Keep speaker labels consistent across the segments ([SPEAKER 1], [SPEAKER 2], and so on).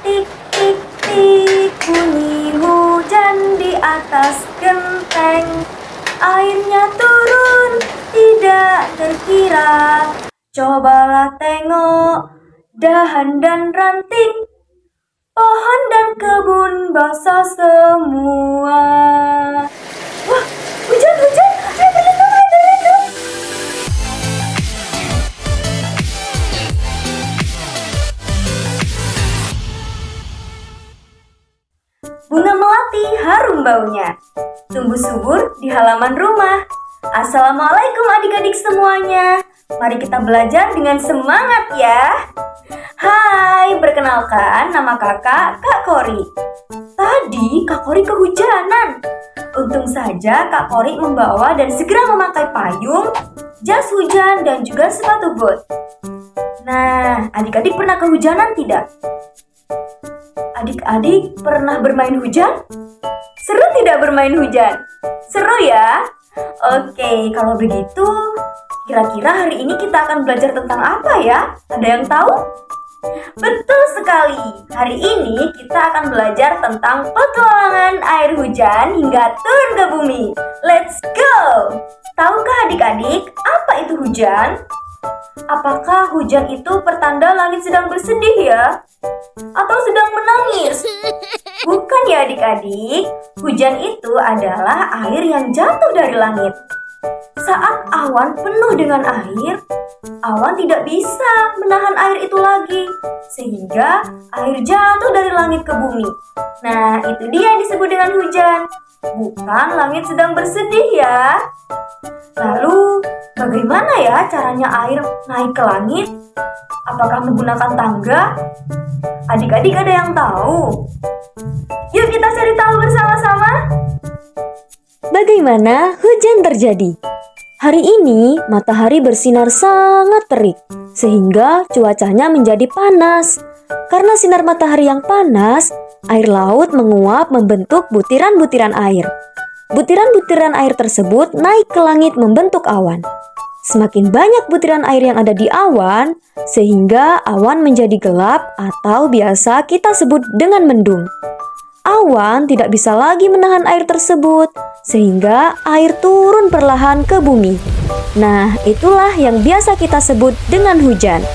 [SPEAKER 1] Tik tik tik bunyi hujan di atas genteng. Airnya turun tidak terkira. Cobalah tengok dahan dan ranting, pohon dan kebun basah semua. Wah, hujan, hujan. Ayo berlindung, ayo berlindung. Bunga melati harum baunya, tumbuh subur di halaman rumah. Assalamualaikum adik-adik semuanya. Mari kita belajar dengan semangat ya. Hai, perkenalkan nama kakak, Kak Kori. Tadi Kak Kori kehujanan. Untung saja Kak Kori membawa dan segera memakai payung, jas hujan, dan juga sepatu bot. Nah, adik-adik pernah kehujanan tidak? Adik-adik pernah bermain hujan? Seru tidak bermain hujan? Seru ya? Oke, kalau begitu, kira-kira hari ini kita akan belajar tentang apa ya? Ada yang tahu? Betul sekali, hari ini kita akan belajar tentang petualangan air hujan hingga turun ke bumi. Let's go! Tahukah adik-adik apa itu hujan? Apakah hujan itu pertanda langit sedang bersedih ya? Atau sedang menangis? Bukan ya adik-adik, hujan itu adalah air yang jatuh dari langit. Saat awan penuh dengan air, awan tidak bisa menahan air itu lagi, sehingga air jatuh dari langit ke bumi. Nah, itu dia yang disebut dengan hujan. Bukan langit sedang bersedih ya. Lalu, bagaimana ya caranya air naik ke langit? Apakah menggunakan tangga? Adik-adik ada yang tahu? Yuk kita cari tahu bersama-sama. Bagaimana hujan terjadi? Hari ini matahari bersinar sangat terik, sehingga cuacanya menjadi panas. Karena sinar matahari yang panas, air laut menguap membentuk butiran-butiran air. Butiran-butiran air tersebut naik ke langit membentuk awan. Semakin banyak butiran air yang ada di awan, sehingga awan menjadi gelap atau biasa kita sebut dengan mendung. Awan tidak bisa lagi menahan air tersebut, sehingga air turun perlahan ke bumi. Nah, itulah yang biasa kita sebut dengan hujan.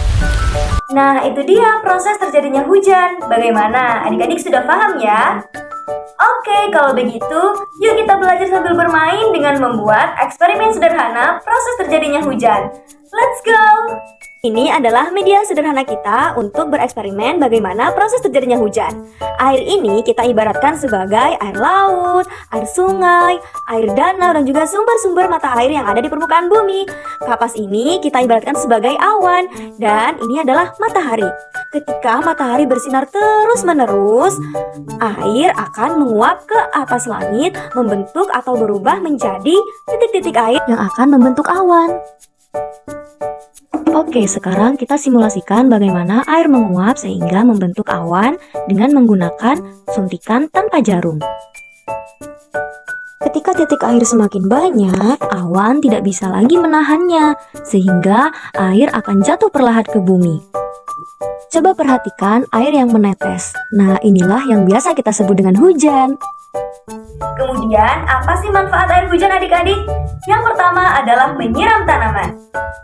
[SPEAKER 1] Nah, itu dia proses terjadinya hujan. Bagaimana? Adik-adik sudah paham ya? Oke, kalau begitu, yuk kita belajar sambil bermain dengan membuat eksperimen sederhana proses terjadinya hujan. Let's go! Ini adalah media sederhana kita untuk bereksperimen bagaimana proses terjadinya hujan. Air ini kita ibaratkan sebagai air laut, air sungai, air danau, dan juga sumber-sumber mata air yang ada di permukaan bumi. Kapas ini kita ibaratkan sebagai awan, dan ini adalah matahari. Ketika matahari bersinar terus-menerus, air akan menguap ke atas langit, membentuk atau berubah menjadi titik-titik air yang akan membentuk awan. Oke, sekarang kita simulasikan bagaimana air menguap sehingga membentuk awan dengan menggunakan suntikan tanpa jarum. Ketika titik air semakin banyak, awan tidak bisa lagi menahannya, sehingga air akan jatuh perlahan ke bumi. Coba perhatikan air yang menetes. Nah, inilah yang biasa kita sebut dengan hujan. Kemudian, apa sih manfaat air hujan adik-adik? Yang pertama adalah menyiram tanaman.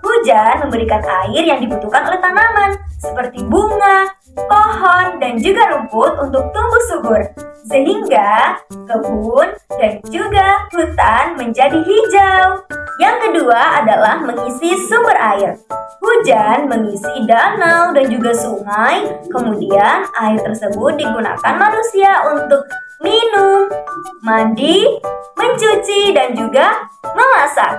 [SPEAKER 1] Hujan memberikan air yang dibutuhkan oleh tanaman, seperti bunga, pohon, dan juga rumput untuk tumbuh subur. Sehingga kebun dan juga hutan menjadi hijau. Yang kedua adalah mengisi sumber air. Hujan mengisi danau dan juga sungai, kemudian air tersebut digunakan manusia untuk minum, mandi, mencuci, dan juga memasak.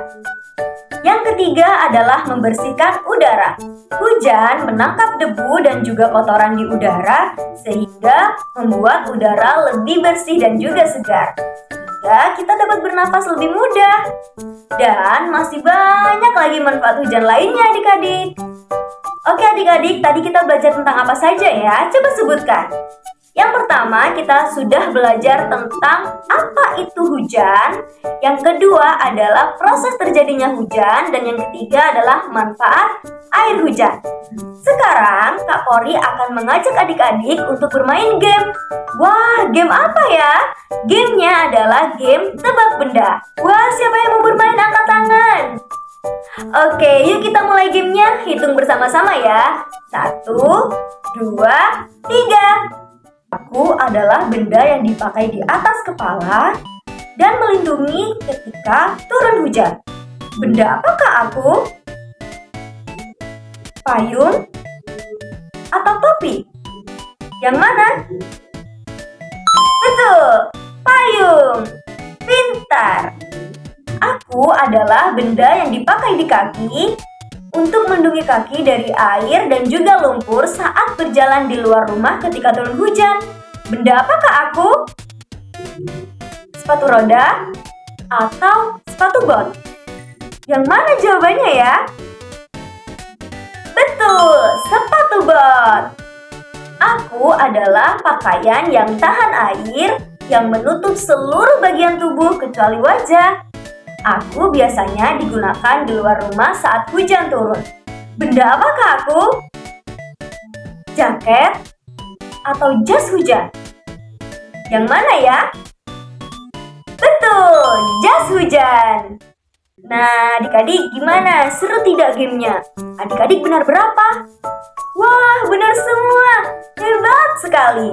[SPEAKER 1] Yang ketiga adalah membersihkan udara. Hujan menangkap debu dan juga kotoran di udara sehingga membuat udara lebih bersih dan juga segar. Sehingga kita dapat bernafas lebih mudah. Dan masih banyak lagi manfaat hujan lainnya adik-adik. Oke adik-adik, tadi kita belajar tentang apa saja ya? Coba sebutkan. Yang pertama, kita sudah belajar tentang apa itu hujan. Yang kedua adalah proses terjadinya hujan. Dan yang ketiga adalah manfaat air hujan. Sekarang, Kak Pori akan mengajak adik-adik untuk bermain game. Wah, game apa ya? Gamenya adalah game tebak benda. Wah, siapa yang mau bermain angkat tangan? Oke, yuk kita mulai gamenya. Hitung bersama-sama ya. 1, 2, 3. Aku adalah benda yang dipakai di atas kepala dan melindungi ketika turun hujan. Benda apakah aku? Payung atau topi? Yang mana? Betul, payung. Pintar. Aku adalah benda yang dipakai di kaki untuk melindungi kaki dari air dan juga lumpur saat berjalan di luar rumah ketika turun hujan. Benda apakah aku? Sepatu roda atau sepatu bot? Yang mana jawabannya ya? Betul, sepatu bot. Aku adalah pakaian yang tahan air yang menutup seluruh bagian tubuh kecuali wajah. Aku biasanya digunakan di luar rumah saat hujan turun. Benda apakah aku? Jaket atau jas hujan? Yang mana ya? Betul, jas hujan. Nah, adik-adik gimana? Seru tidak gamenya? Adik-adik benar berapa? Wah, benar semua. Hebat sekali.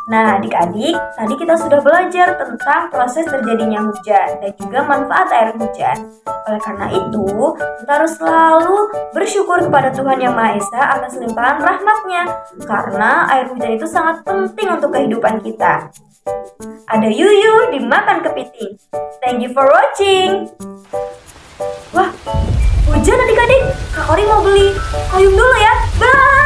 [SPEAKER 1] Nah, adik-adik, tadi kita sudah belajar tentang proses terjadinya hujan dan juga manfaat air hujan. Oleh karena itu, kita harus selalu bersyukur kepada Tuhan Yang Maha Esa atas limpahan rahmat-Nya, karena air hujan itu sangat penting untuk kehidupan kita. Ada yuyu dimakan kepiting. Thank you for watching. Wah, hujan adik-adik. Kak Ori mau beli payung dulu ya. Bye!